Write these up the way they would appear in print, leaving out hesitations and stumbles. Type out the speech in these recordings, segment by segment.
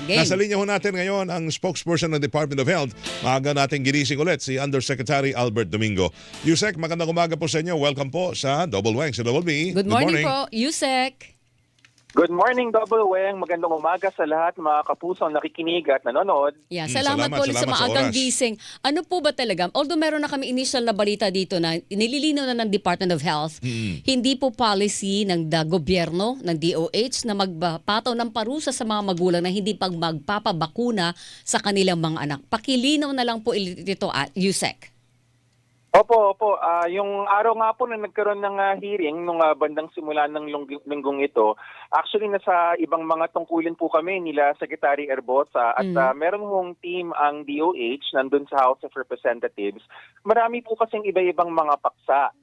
Game. Nasa linya ho natin ngayon ang spokesperson ng Department of Health. Maaga natin ginising ulit si Undersecretary Albert Domingo. Yusek, magandang umaga po sa inyo. Welcome po sa Double Wang, sa Double B. Good morning po, Yusek. Good morning, Double Weng. Magandang umaga sa lahat mga kapusong nakikinig at nanonood. Yeah, salamat po ulit sa salamat sa maagang oras. gising. Ano po ba talaga? Although meron na kami initial na balita dito na nililinaw na ng Department of Health, hindi po policy ng gobyerno, ng DOH, na magpataw ng parusa sa mga magulang na hindi pag magpapabakuna sa kanilang mga anak. Pakilinaw na lang po ito, Yusek. Opo. Yung araw nga po na nagkaroon ng hearing nung bandang simula ng linggong ito, actually nasa ibang mga tungkulin po kami nila Secretary Erbosa at meron hong team ang DOH nandun sa House of Representatives. Marami po kasing iba-ibang mga paksa.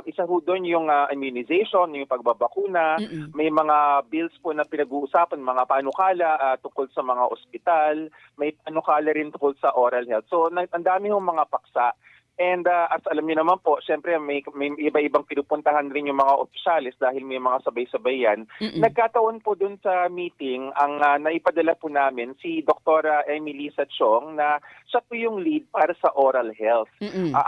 Isa ho doon yung immunization, yung pagbabakuna. May mga bills po na pinag-uusapan, mga panukala tungkol sa mga ospital. May panukala rin tungkol sa oral health. So, ang dami hong mga paksa. And as alam niyo naman po, syempre may iba-ibang pinupuntahan rin yung mga opisyalis dahil may mga sabay-sabay yan. Nagkataon po dun sa meeting, ang naipadala po namin si Dr. Emily Chong na siya po yung lead para sa oral health.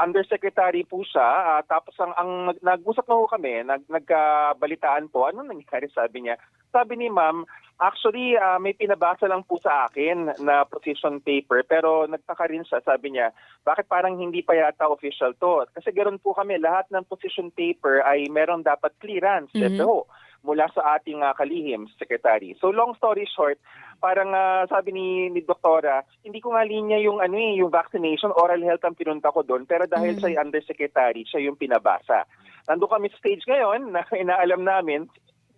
Undersecretary po siya, tapos ang nag-usap na po kami, nagkabalitaan po, ano nangyari sabi niya? Sabi ni ma'am, actually may pinabasa lang po sa akin na position paper pero nagtaka rin siya, sabi niya, bakit parang hindi pa yata official to? Kasi ganoon po kami, lahat ng position paper ay meron dapat clearance, mula sa ating kalihim, secretary. So long story short, parang sabi ni Doktora, hindi ko nga linya yung yung vaccination, oral health ang pinunta ko doon, pero dahil siya undersecretary, siya yung pinabasa. Nandun kami sa stage ngayon na inaalam namin,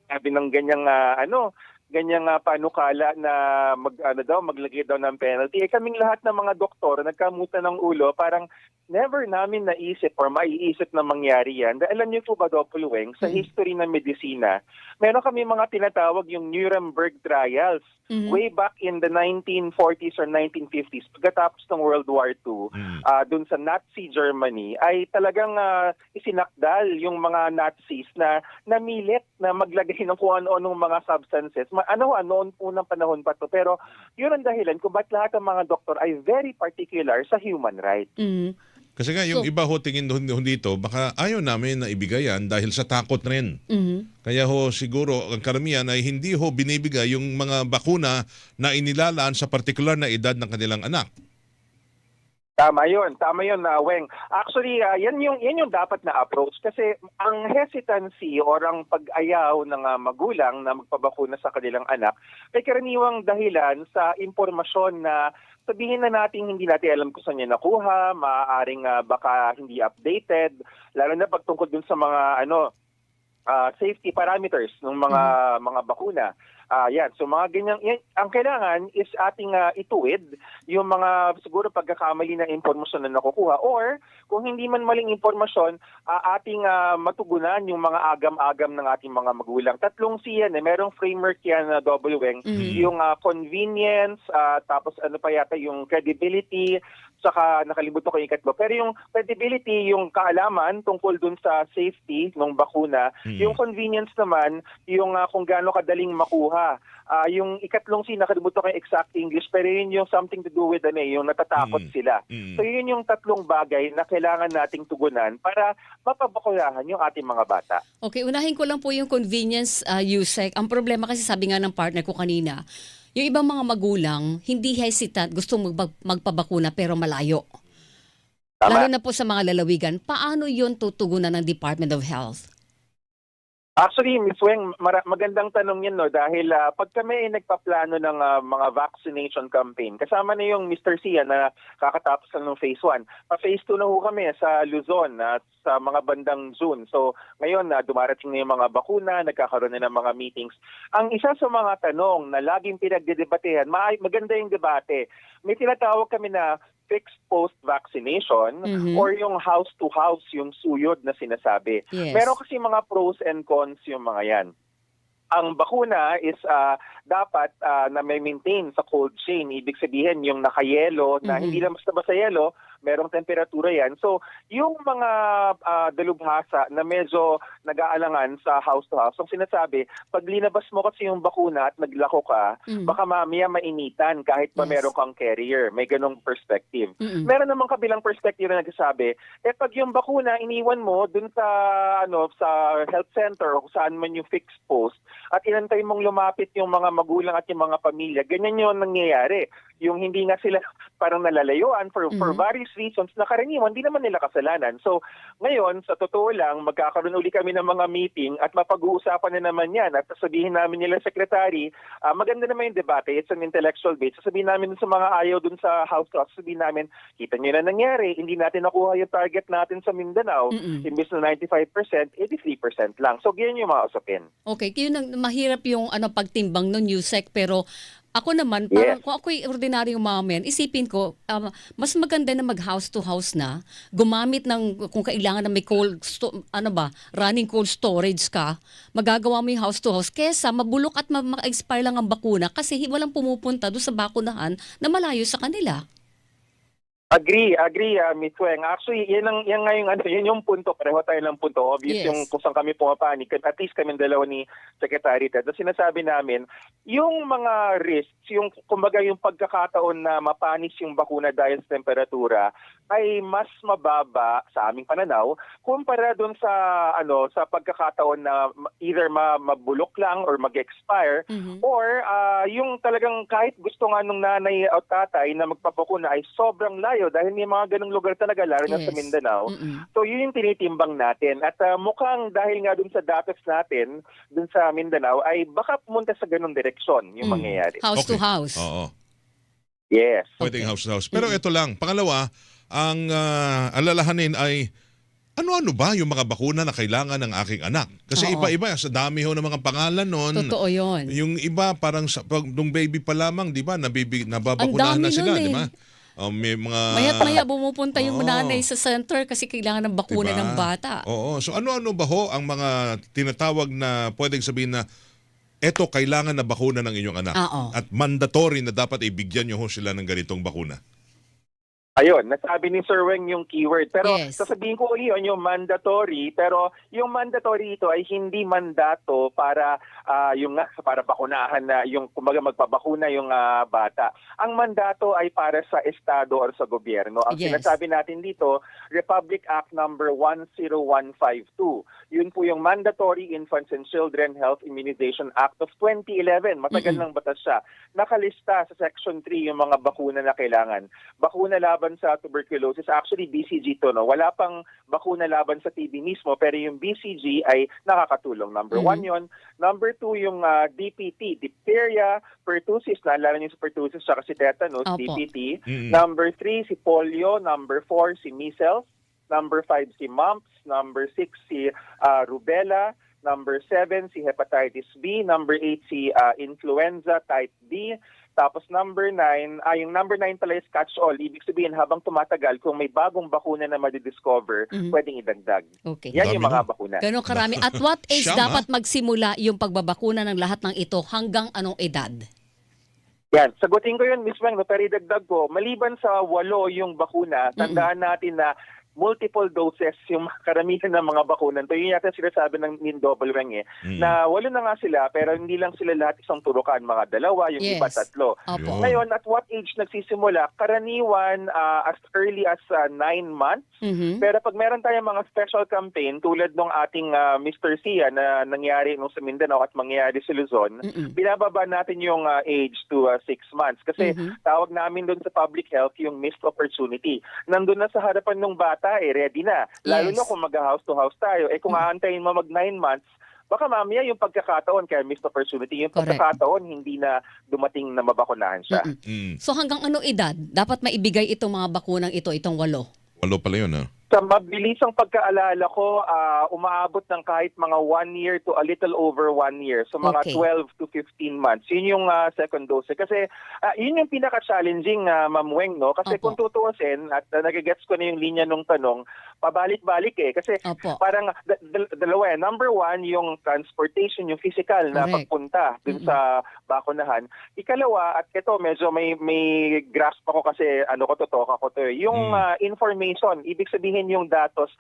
sabi ng ganyang panukala na maglagay daw ng penalty. Kaming lahat ng mga doktor nagkamutan ng ulo, parang never namin naisip or maiisip na mangyari yan. Dahil alam niyo po ba, Dr. Weng, sa history ng medisina, meron kami mga tinatawag yung Nuremberg trials way back in the 1940s or 1950s, pagkatapos ng World War II, dun sa Nazi Germany, ay talagang isinakdal yung mga Nazis na namilit na maglagay ng kung ano-anong mga substances. Noon unang panahon pa to. Pero yun ang dahilan kung ba't lahat ng mga doktor ay very particular sa human rights. Kasi nga, yung iba ho tingin dito, baka ayaw namin na ibigayan dahil sa takot rin. Kaya ho siguro ang karamihan ay hindi ho binibigay yung mga bakuna na inilalaan sa partikular na edad ng kanilang anak. Tama yun, Weng. Actually, yan yung dapat na approach kasi ang hesitancy or ang pag-ayaw ng magulang na magpabakuna sa kanilang anak ay karaniwang dahilan sa impormasyon na sabihin na natin hindi natin alam kung saan niya nakuha, maaaring baka hindi updated, lalo na pagtungkol dun sa mga safety parameters ng mga bakuna. So mga ganyan, ang kailangan is ating ituwid yung mga siguro pagkakamali na impormasyon na nakukuha or kung hindi man maling impormasyon, ating matugunan yung mga agam-agam ng ating mga magulang. Tatlong siyan, merong framework yan na Double Weng, yung convenience, tapos ano pa yata yung credibility, saka nakalimutan ko yung ikatlo. Pero yung credibility, yung kaalaman tungkol dun sa safety ng bakuna, yung convenience naman, yung kung gaano kadaling makuha. Yung ikatlong nakalimutan ko yung exact English, pero yun yung something to do with yung natatakot sila. So yun yung tatlong bagay na kailangan nating tugunan para mapabakulahan yung ating mga bata. Okay, unahin ko lang po yung convenience, Yusek. Ang problema kasi sabi nga ng partner ko kanina, yung ibang mga magulang, hindi hesitant, gusto magpabakuna pero malayo. Tama. Lalo na po sa mga lalawigan, paano yun tutugunan ng Department of Health? Actually, Ms. Weng, magandang tanong yan, no? Dahil pag kami ay nagpaplano ng mga vaccination campaign, kasama na yung Mr. Sia na kakatapos lang ng phase 1. Phase 2 na ho kami sa Luzon at sa mga bandang June. So ngayon, dumarating na yung mga bakuna, nagkakaroon na ng mga meetings. Ang isa sa mga tanong na laging pinagdedebatehan, maganda yung debate. May tinatawag kami na fixed post-vaccination or yung house-to-house, yung suyod na sinasabi. Yes. Meron kasi mga pros and cons yung mga yan. Ang bakuna is dapat na may maintain sa cold chain. Ibig sabihin yung nakayelo na hindi lang basta yelo, merong temperatura yan. So, yung mga dalubhasa na medyo nag-aalangan sa house to house, ang sinasabi, pag linabas mo kasi yung bakuna at naglako ka, baka mamaya mainitan kahit pa Yes. meron kang carrier. May ganong perspective. Mm-mm. Meron namang kabilang perspective na nagsasabi, pag yung bakuna iniwan mo dun sa sa health center o kung saan man yung fixed post at inantay mong lumapit yung mga magulang at yung mga pamilya, ganyan yun nangyayari. Yung hindi nga sila parang nalalayuan for various reasons na karaniwan, hindi naman nila kasalanan. So, ngayon, sa totoo lang, magkakaroon uli kami ng mga meeting at mapag-uusapan na naman yan at sasabihin namin nila, Secretary, maganda naman yung debate, it's an intellectual base. Sasabihin namin dun sa mga ayaw dun sa House Talk, sasabihin namin, kita nyo na nangyari, hindi natin nakuha yung target natin sa Mindanao, imbis na 95%, 83% lang. So, ganyan yung mga usapin. Okay, yun ang mahirap yung pagtimbang ng Yusek, pero ako naman, parang Yes. kung ako'y ordinaryong mamayan, isipin ko, mas maganda na mag-house to house na, gumamit ng, kung kailangan na may running cold storage ka, magagawa mo yung house to house, kesa mabulok at ma-expire lang ang bakuna kasi walang pumupunta doon sa bakunahan na malayo sa kanila. Agree, Ms. Weng. Actually, yan nga yung yan yung punto, pareho tayo ng punto. Obvious Yes. yung kung saan kami pumapanik, at least kami dalawa ni Secretary Ted. So, sinasabi namin, yung mga risks, yung kumbaga yung pagkakataon na mapanis yung bakuna dahil sa temperatura ay mas mababa sa aming pananaw kumpara doon sa sa pagkakataon na either mabulok lang or mag-expire or yung talagang kahit gusto nga nung nanay o tatay na magpapakuna ay sobrang layo dahil may mga ganung lugar talaga, lalo na sa Yes. Mindanao. So yun yung tinitimbang natin. At mukhang dahil nga dun sa datos natin, dun sa Mindanao, ay baka pumunta sa ganung direksyon yung mangyayari. House to house. Oo. Yes. Pwedeng house to house. Pero ito lang, pangalawa, ang alalahanin ay ano-ano ba yung mga bakuna na kailangan ng aking anak? Kasi Oo. iba-iba, sa dami ho ng mga pangalan nun. Totoo yun. Yung iba parang nung baby pa lamang, di ba, nababakunahan Ang dami na sila, nun di ba? May mga Maya't-maya bumupunta yung Oo. nanay sa center kasi kailangan ng bakuna Diba? ng bata. Oo. So ano-ano ba ho ang mga tinatawag na pwedeng sabihin na eto kailangan na bakuna ng inyong anak? Oo. At mandatory na dapat ibigyan nyo ho sila ng ganitong bakuna? Ayun, nasabi ni Sir Weng yung keyword. Pero Yes. sasabihin ko uli yun, yung mandatory. Pero yung mandatory ito ay hindi mandato para para bakunahan na yung kumbaga magpabakuna yung bata. Ang mandato ay para sa estado or sa gobyerno. Ang Yes. sinasabi natin dito, Republic Act number 10152. Yun po yung Mandatory Infants and Children Health Immunization Act of 2011. Matagal ng batas siya. Nakalista sa Section 3 yung mga bakuna na kailangan. Bakuna laban sa tuberculosis, actually BCG to, no? Wala pang bakuna laban sa TB mismo, pero yung BCG ay nakakatulong. Number 1 yon. Number 2 yung DPT, diphtheria, pertussis, naalala niyo sa pertussis, saka si tetanus, Opo. DPT. Number 3 si polio. Number 4 si measles. Number 5 si mumps. Number 6 si rubella. Number 7 si hepatitis B. Number 8 si influenza type B. Tapos number 9, yung number 9 pala is catch-all. Ibig sabihin, habang tumatagal, kung may bagong bakuna na madidiscover, pwedeng idagdag. Okay. Yan yung Dami mga nun. bakuna. Ganon karami. At what age Siyam, dapat magsimula yung pagbabakuna ng lahat ng ito? Hanggang anong edad? Yan, sagutin ko yun, Ms. Weng, pero idagdag ko, maliban sa 8 yung bakuna, tandaan natin na multiple doses yung karamihan ng mga bakunan. So yun yata sinasabi ng Double Weng na 8 na nga sila, pero hindi lang sila lahat isang turukan, mga 2, yung Yes. iba 3. Opo. Yun. Ngayon, at what age nagsisimula? Karaniwan as early as 9 months. Pero pag meron tayong mga special campaign tulad ng ating Mr. Sia na nangyari nung sa Mindanao at mangyayari sa Luzon, binababa natin yung age to 6 months. Kasi tawag namin doon sa public health yung missed opportunity. Nandun na sa harapan ng bata, ready na. Lalo Yes. na kung mag-house to house tayo. Kung aantayin mo mag 9 months, baka mamaya yung pagkakataon, kaya missed opportunity, yung Correct. pagkakataon hindi na dumating na mabakunahan siya. So hanggang anong edad dapat maibigay itong mga bakunang ito, itong 8? 8 pala yun, ha? Sa mabilisang pagkaalala ko, umaabot ng kahit mga 1 year to a little over 1 year. So mga Okay. 12 to 15 months. Yun yung second dose. Kasi yun yung pinaka-challenging, Ma'am Weng, no? Kasi Opo. kung tutuusin, at nagigets ko na yung linya nung tanong, pabalik-balik eh. Kasi Opo. parang dalawa eh. Number one, yung transportation, yung physical na Correct. pagpunta dun sa bakunahan. Ikalawa, at ito medyo may grasp ako kasi totoka ko to eh. Yung information, ibig sabihin yung datos.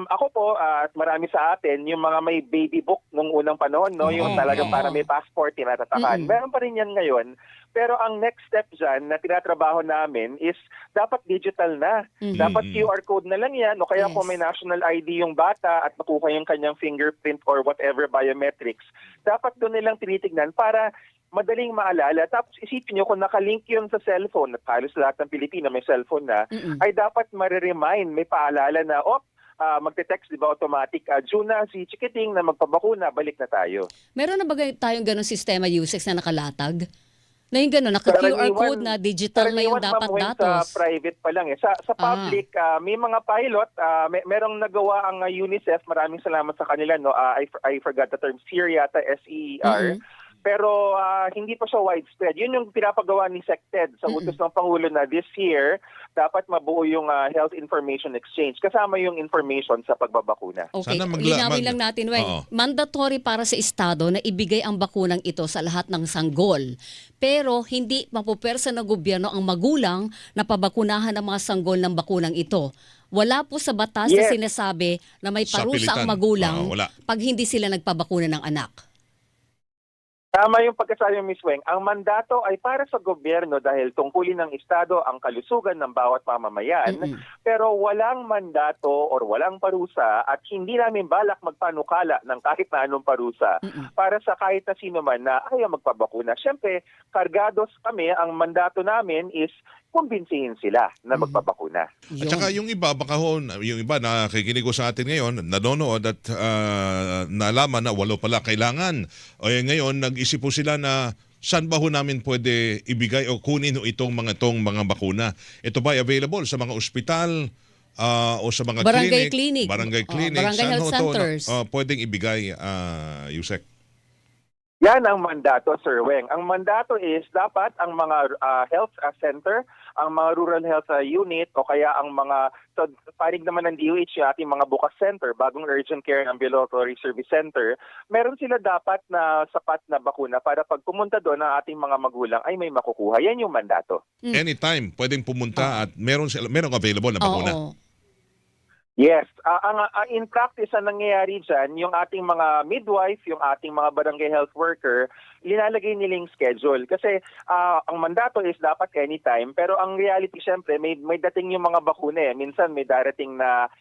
Ako po, at marami sa atin, yung mga may baby book nung unang panahon, no? Yung talagang oo. para may passport, tinatatakan. Meron pa rin yan ngayon. Pero ang next step dyan na tinatrabaho namin is dapat digital na. Dapat QR code na lang yan o kaya Yes. kung may national ID yung bata at nakuha yung kanyang fingerprint or whatever biometrics, dapat doon nilang tinitignan para madaling maalala. Tapos isipin nyo kung nakalink yun sa cellphone, at halos lahat ng Pilipino may cellphone na, ay dapat mariremind, may paalala na, magte-text, di ba, automatic, June na si Chikiting na magpabakuna, balik na tayo. Meron na ba tayong ganong sistema, Yusek, na nakalatag? Na yung gano'n, naka-QR code na digital na yung dapat Ma'am Weng, datos. sa private pa lang eh. Sa public, may mga pilot, merong nagawa ang UNICEF, maraming salamat sa kanila, no. I forgot the term, SEER yata, SEER. Pero hindi pa siya widespread. Yun yung pinapagawa ni SecTed sa utos ng Pangulo na this year, dapat mabuo yung health information exchange kasama yung information sa pagbabakuna. Okay, Sana linawin lang natin, Weng. Oo. Mandatory para sa Estado na ibigay ang bakunang ito sa lahat ng sanggol. Pero hindi mapupersa ng gobyerno ang magulang na pabakunahan ang mga sanggol ng bakunang ito. Wala po sa batas na Yes. sinasabi na may Sa parusa ang pilitan. magulang Wala. pag hindi sila nagpabakuna ng anak. Tama yung pagkasabi mo, Miss Weng. Ang mandato ay para sa gobyerno dahil tungkulin ng Estado ang kalusugan ng bawat mamamayan. Pero walang mandato or walang parusa at hindi namin balak magpanukala ng kahit na anong parusa para sa kahit na sino man na ayaw magpabakuna. Siyempre, kargados kami, ang mandato namin is kumbinsihin sila na magpabakuna. At saka yung iba, baka yung iba na kikinig ko sa atin ngayon, nanonood at nalaman na walo pala kailangan. O ngayon, nag-isip po sila na saan ba ho namin pwede ibigay o kunin itong mga bakuna? Ito ba ay available sa mga ospital o sa mga Barangay clinic? clinic. Barangay Oh, clinic. barangay Saan health ho ito centers. pwedeng ibigay, Yusek? Yan ang mandato, Sir Weng. Ang mandato is dapat ang mga health center, ang mga rural health unit o kaya ang mga, so panig naman ng DOH yung ating mga bukas center, bagong urgent care ambulatory service center, meron sila dapat na sapat na bakuna para pag pumunta doon ang ating mga magulang ay may makukuha. Yan yung mandato. Anytime, pwedeng pumunta at merong available na bakuna. Oo. Yes. In practice, ang nangyayari dyan, yung ating mga midwife, yung ating mga barangay health worker, linalagay nilang schedule. Kasi ang mandato is dapat anytime. Pero ang reality, syempre, may dating yung mga bakuna eh. Minsan may darating na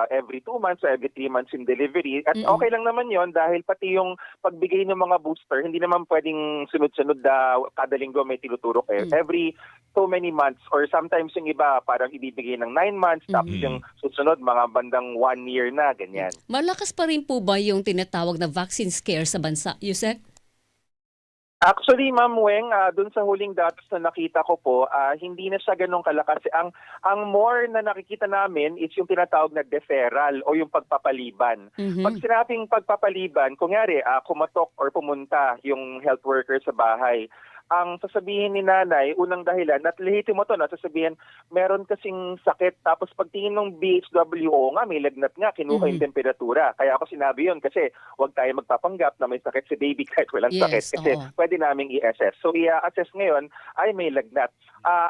every 2 months or every 3 months in delivery. At okay lang naman yon dahil pati yung pagbigay ng mga booster, hindi naman pwedeng sunod-sunod na kada linggo may tinuturo kayo. Every so many months or sometimes yung iba parang ibibigay ng 9 months tapos yung susunod mga bandang 1 year na, ganyan. Malakas pa rin po ba yung tinatawag na vaccine scare sa bansa, Yusek? Actually, Ma'am Weng, dun sa huling datos na nakita ko po, hindi na siya ganun kalakas. Ang more na nakikita namin is yung tinatawag na deferral o yung pagpapaliban. Pag sinabing pagpapaliban, kunyari, kumatok or pumunta yung health worker sa bahay, ang sasabihin ni nanay, unang dahilan, at lehitimo to na sasabihin, meron kasing sakit, tapos pagtingin ng BHWO nga, may lagnat nga, kinuha yung temperatura. Kaya ako sinabi yun kasi huwag tayo magpapanggap na may sakit si baby kahit walang sakit. Kasi pwede naming i-assess. So i-assess ngayon ay may lagnat.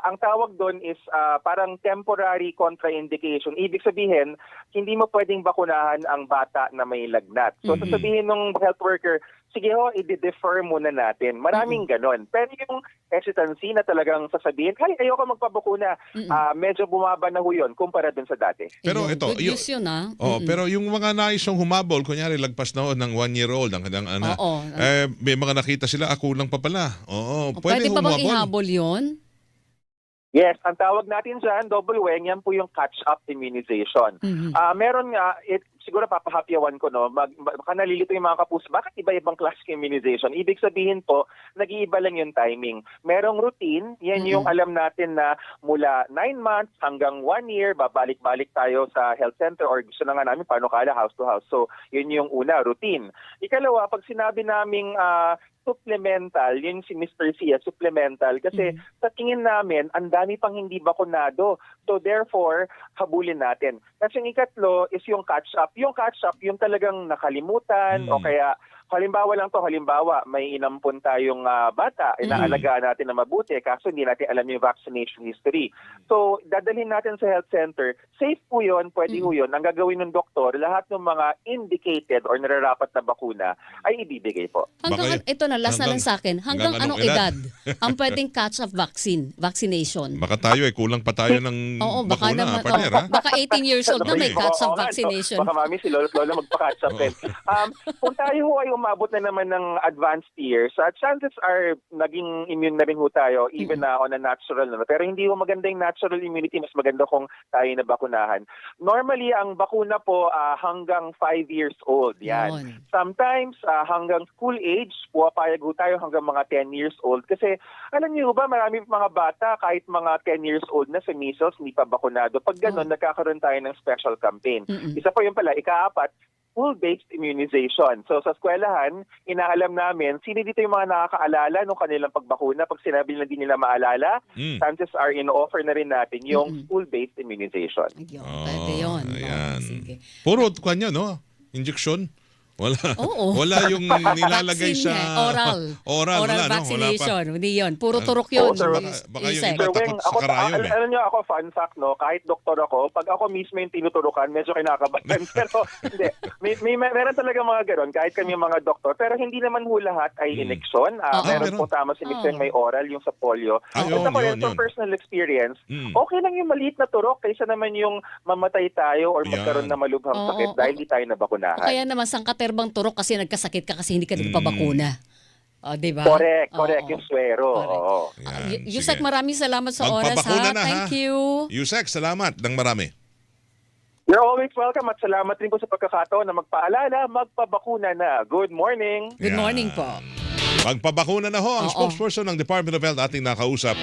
Ang tawag doon is parang temporary contraindication. Ibig sabihin, hindi mo pwedeng bakunahan ang bata na may lagnat. So sasabihin ng health worker, sige ho, i-defer muna natin. Maraming ganon. Pero yung hesitancy na talagang sasabihin, ay, ayoko magpabakuna, medyo bumaba na ho yun kumpara dun sa dati. Pero Ayun, ito, good news yun, ah. pero yung mga naisong humabol, kunyari lagpas na ho ng 1-year-old ang kanyang anak, Oo. may mga nakita sila, kulang pa pala. Oo, Pwede pa bang humabol. ihabol yun? Yes, ang tawag natin dyan, double weng, yan po yung catch-up immunization. Meron nga, siguro papahapyawan ko, no, baka nalilito yung mga kapuso, bakit iba-ibang class immunization? Ibig sabihin po, nag-iiba lang yung timing. Merong routine, yan yung alam natin na mula 9 months hanggang 1 year, babalik-balik tayo sa health center or gusto na nga namin panukala house to house. So, yun yung una, routine. Ikalawa, pag sinabi naming supplemental, yun si Mr. Sia, supplemental. Kasi sa tingin namin, ang dami pang hindi bakunado. So therefore, habulin natin. Kasi yung ikatlo is yung catch-up. Yung catch-up, yung talagang nakalimutan o kaya halimbawa lang to, halimbawa may inampun tayong bata, inaalagaan natin na mabuti, kaso hindi natin alam yung vaccination history. So, dadalhin natin sa health center, safe po yun, pwede po yun. Ang gagawin ng doktor, lahat ng mga indicated or nararapat na bakuna ay ibibigay po. Hanggang, ito na, last na lang sa akin. Hanggang anong edad ang pwedeng catch-up vaccination? Baka tayo kulang pa tayo ng Oo, baka bakuna, naman, partner, ha? baka 18 years old na may catch-up Oo, nga, no? vaccination. Baka mami si Lola magpa-catch up din. Kung tayo ho ay umabot na naman ng advanced years, chances are naging immune na rin ho tayo even na on a natural. No? Pero hindi ho maganda yung natural immunity, mas maganda kung tayo na bakunahan. Normally, ang bakuna po hanggang 5 years old. Yan. Yun. Sometimes hanggang school age, pumapayag ho tayo hanggang mga 10 years old. Kasi alam niyo ba, marami mga bata kahit mga 10 years old na sa measles, hindi pa bakunado. Pag ganun, nagkakaroon tayo ng special campaign. Isa po yun pala, ika-4, pool-based immunization. So sa eskwelahan, inaalam namin, sino dito yung mga nakakaalala nung kanilang pagbakuna. Pag sinabi nila hindi nila maalala, chances are in-offer na rin natin yung pool-based immunization. Ayun, pwede yun. Ayan. Sige. Puro kanya, no? Injection? Wala. Oo. Wala yung nilalagay Vaccine, sa oral. Oral, wala, no? Wala pa. Vaccination. Hindi yun. Puro turok yun. Baka yung Isek. iba Sir takot Weng, sa karayon, alam niyo ako, fun fact, no, kahit doktor ako, pag ako mismo yung tinuturukan, medyo kinakabahan. Pero hindi, meron talaga mga gano'n, kahit kami mga doktor. Pero hindi naman ho lahat ay ineksyon. Meron po tama si Mr. may oral, yung sa polio. Yun, At ako rin, yun. from personal experience, okay lang yung maliit na turok kaysa naman yung mamatay tayo or magkaroon Yan. na malubhang Oo, sakit dahil di tayo nabakunahan. O kaya naman, sangkaterbang turok kasi nagkasakit ka kasi hindi ka nagpabakuna. O, diba? Correct, Oo. yung swero. Correct. Oo. Yan, Yusek, sige. maraming salamat sa oras, Magpabakuna ha? na, Thank ha? you. Yusek, salamat ng marami. You're always welcome at salamat rin po sa pagkakataon na magpaalala, magpabakuna na. Good morning! Good Yan. morning po. Magpabakuna na ho ang Oo. spokesperson ng Department of Health ating nakausap.